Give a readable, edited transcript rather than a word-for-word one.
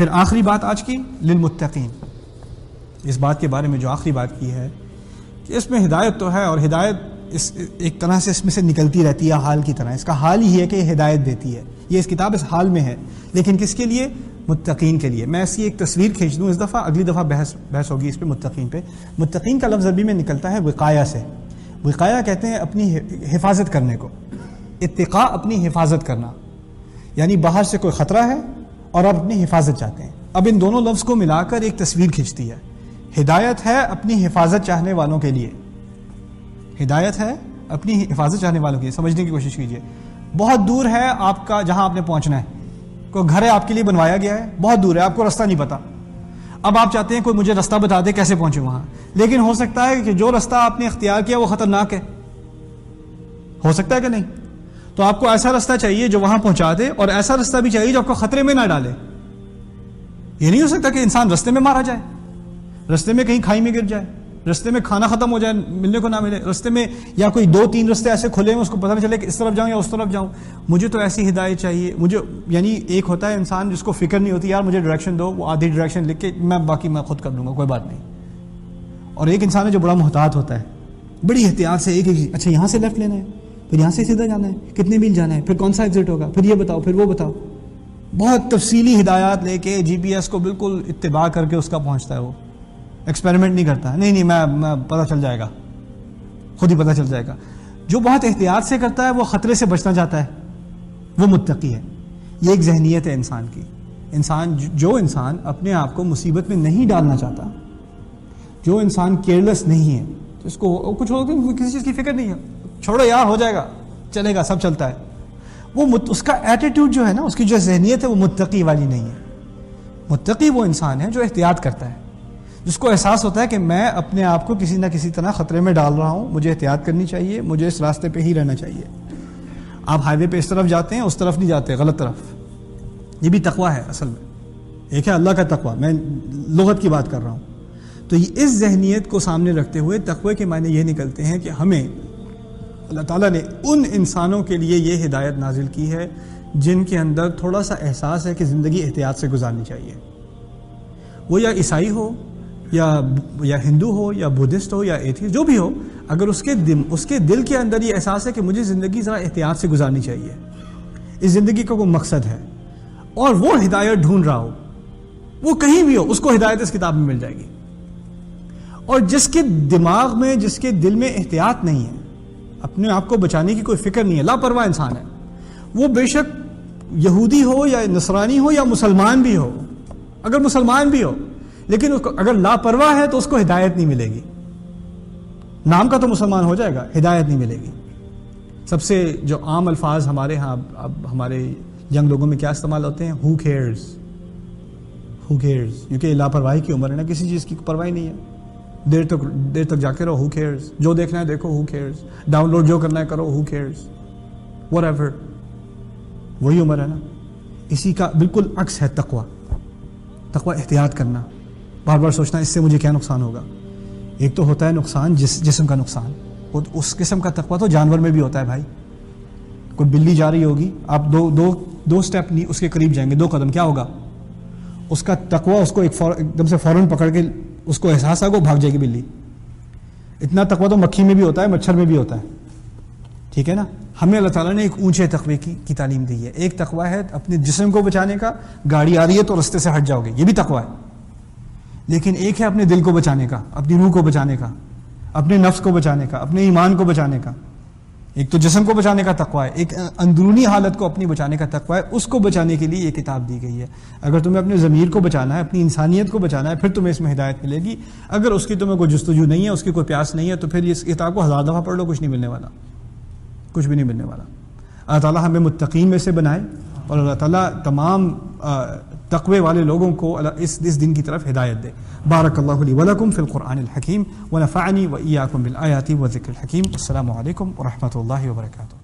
پھر آخری بات آج کی للمتقین، اس بات کے بارے میں جو آخری بات کی ہے کہ اس میں ہدایت تو ہے، اور ہدایت ایک طرح سے اس میں سے نکلتی رہتی ہے حال کی طرح، اس کا حال ہی ہے کہ یہ ہدایت دیتی ہے، یہ اس کتاب اس حال میں ہے، لیکن کس کے لیے؟ متقین کے لیے۔ میں ایسی ایک تصویر کھینچ دوں اس دفعہ، اگلی دفعہ بحث ہوگی اس پہ متقین پہ۔ متقین کا لفظ عربی میں نکلتا ہے وقایا سے، وقایا کہتے ہیں اپنی حفاظت کرنے کو، اتقاء اپنی حفاظت کرنا، یعنی باہر سے کوئی خطرہ ہے اور آپ اپنی حفاظت چاہتے ہیں۔ اب ان دونوں لفظ کو ملا کر ایک تصویر کھینچتی ہے، ہدایت ہے اپنی حفاظت چاہنے والوں کے لیے، ہدایت ہے اپنی حفاظت چاہنے والوں کے لیے۔ سمجھنے کی کوشش کیجئے، بہت دور ہے آپ کا جہاں آپ نے پہنچنا ہے، کوئی گھر ہے آپ کے لیے بنوایا گیا ہے، بہت دور ہے، آپ کو راستہ نہیں پتا، اب آپ چاہتے ہیں کوئی مجھے راستہ بتا دے کیسے پہنچے وہاں، لیکن ہو سکتا ہے کہ جو راستہ آپ نے اختیار کیا وہ خطرناک ہے، ہو سکتا ہے کہ نہیں؟ تو آپ کو ایسا راستہ چاہیے جو وہاں پہنچا دے، اور ایسا راستہ بھی چاہیے جو آپ کو خطرے میں نہ ڈالے۔ یہ نہیں ہو سکتا کہ انسان راستے میں مارا جائے، راستے میں کہیں کھائی میں گر جائے، راستے میں کھانا ختم ہو جائے، ملنے کو نہ ملے، راستے میں یا کوئی 2-3 راستے ایسے کھلے ہیں اس کو پتہ نہیں چلے کہ اس طرف جاؤں یا اس طرف جاؤں۔ مجھے تو ایسی ہدایت چاہیے، مجھے یعنی ایک ہوتا ہے انسان جس کو فکر نہیں ہوتی یار مجھے ڈائریکشن دو، وہ آدھی ڈائریکشن لکھ کے باقی میں خود کر لوں گا، کوئی بات نہیں۔ اور ایک انسان ہے جو بڑا محتاط ہوتا ہے، بڑی احتیاط سے ایک اچھا یہاں سے لیفٹ لینا ہے، پھر یہاں سے سیدھا جانا ہے، کتنے میل جانا ہے، پھر کون سا ایگزٹ ہوگا، پھر یہ بتاؤ، پھر وہ بتاؤ، بہت تفصیلی ہدایات لے کے جی پی ایس کو بالکل اتباع کر کے اس کا پہنچتا ہے، وہ ایکسپیریمنٹ نہیں کرتا، نہیں میں پتہ چل جائے گا، خود ہی پتہ چل جائے گا۔ جو بہت احتیاط سے کرتا ہے وہ خطرے سے بچنا چاہتا ہے، وہ متقی ہے۔ یہ ایک ذہنیت ہے انسان کی، جو انسان اپنے آپ کو مصیبت میں نہیں ڈالنا چاہتا، جو انسان کیئرلیس نہیں ہے، اس کو کچھ ہوگا کسی چیز کی فکر نہیں ہے، چھوڑو یار ہو جائے گا، چلے گا، سب چلتا ہے، وہ اس کا ایٹیٹیوڈ جو ہے نا، اس کی جو ذہنیت ہے وہ متقی والی نہیں ہے۔ متقی وہ انسان ہے جو احتیاط کرتا ہے، جس کو احساس ہوتا ہے کہ میں اپنے آپ کو کسی نہ کسی طرح خطرے میں ڈال رہا ہوں، مجھے احتیاط کرنی چاہیے، مجھے اس راستے پہ ہی رہنا چاہیے۔ آپ ہائی وے پہ اس طرف جاتے ہیں، اس طرف نہیں جاتے، غلط طرف۔ یہ بھی تقویٰ ہے اصل میں، ایک ہے اللہ کا تقویٰ، میں لغت کی بات کر رہا ہوں۔ تو اس ذہنیت کو سامنے رکھتے ہوئے تقوی کے معنی یہ نکلتے ہیں کہ ہمیں اللہ تعالیٰ نے ان انسانوں کے لیے یہ ہدایت نازل کی ہے جن کے اندر تھوڑا سا احساس ہے کہ زندگی احتیاط سے گزارنی چاہیے، وہ یا عیسائی ہو یا ہندو ہو یا بدھسٹ ہو یا ایتھیسٹ، جو بھی ہو، اگر اس کے دل کے اندر یہ احساس ہے کہ مجھے زندگی ذرا احتیاط سے گزارنی چاہیے، اس زندگی کا کوئی مقصد ہے، اور وہ ہدایت ڈھونڈ رہا ہو، وہ کہیں بھی ہو، اس کو ہدایت اس کتاب میں مل جائے گی۔ اور جس کے دماغ میں، جس کے دل میں احتیاط نہیں ہے، اپنے آپ کو بچانے کی کوئی فکر نہیں ہے، لاپرواہ انسان ہے، وہ بے شک یہودی ہو یا نصرانی ہو یا مسلمان بھی ہو، اگر مسلمان بھی ہو، لیکن اگر لاپرواہ ہے تو اس کو ہدایت نہیں ملے گی۔ نام کا تو مسلمان ہو جائے گا، ہدایت نہیں ملے گی۔ سب سے جو عام الفاظ ہمارے ہاں اب ہمارے ینگ لوگوں میں کیا استعمال ہوتے ہیں؟ who cares، کیونکہ لاپرواہی کی عمر ہے نا، کسی چیز کی پرواہی نہیں ہے، دیر تک جا کے رہو، who cares، جو دیکھنا ہے دیکھو، who cares، ڈاؤن لوڈ جو کرنا ہے کرو، who cares، whatever، وہی عمر ہے نا۔ اسی کا بالکل عکس ہے تقویٰ۔ تقویٰ احتیاط کرنا، بار بار سوچنا اس سے مجھے کیا نقصان ہوگا۔ ایک تو ہوتا ہے نقصان جسم کا نقصان، اس قسم کا تقویٰ تو جانور میں بھی ہوتا ہے بھائی۔ کوئی بلی جا رہی ہوگی، آپ دو سٹیپ نہیں اس کے قریب جائیں گے، 2 قدم، کیا ہوگا؟ اس کا تقویٰ اس کو ایک دم سے فوراً پکڑ کے اس کو احساس آگا، وہ بھاگ جائے گی بلی۔ اتنا تقویٰ تو مکھی میں بھی ہوتا ہے، مچھر میں بھی ہوتا ہے، ٹھیک ہے نا۔ ہمیں اللہ تعالیٰ نے ایک اونچے تقوی کی تعلیم دی ہے۔ ایک تقویٰ ہے اپنے جسم کو بچانے کا، گاڑی آ رہی ہے تو رستے سے ہٹ جاؤ گے، یہ بھی تقویٰ ہے۔ لیکن ایک ہے اپنے دل کو بچانے کا، اپنی روح کو بچانے کا، اپنے نفس کو بچانے کا، اپنے ایمان کو بچانے کا۔ ایک تو جسم کو بچانے کا تقویٰ ہے، ایک اندرونی حالت کو اپنی بچانے کا تقویٰ ہے، اس کو بچانے کے لیے یہ کتاب دی گئی ہے۔ اگر تمہیں اپنے ضمیر کو بچانا ہے، اپنی انسانیت کو بچانا ہے، پھر تمہیں اس میں ہدایت ملے گی۔ اگر اس کی تمہیں کوئی جستجو نہیں ہے، اس کی کوئی پیاس نہیں ہے، تو پھر اس کتاب کو 1000 دفعہ پڑھ لو، کچھ نہیں ملنے والا، کچھ بھی نہیں ملنے والا۔ اللہ تعالیٰ ہمیں متقین میں سے بنائے، اور اللہ تعالیٰ تمام تقوی والے لوگوں کو اس دن کی طرف ہدایت دے۔ بارک اللہ لی ولکم فی القرآن الحکیم ونفعنی وإیاکم بالآیات والذکر الحکیم۔ السلام علیکم ورحمۃ اللہ وبرکاتہ۔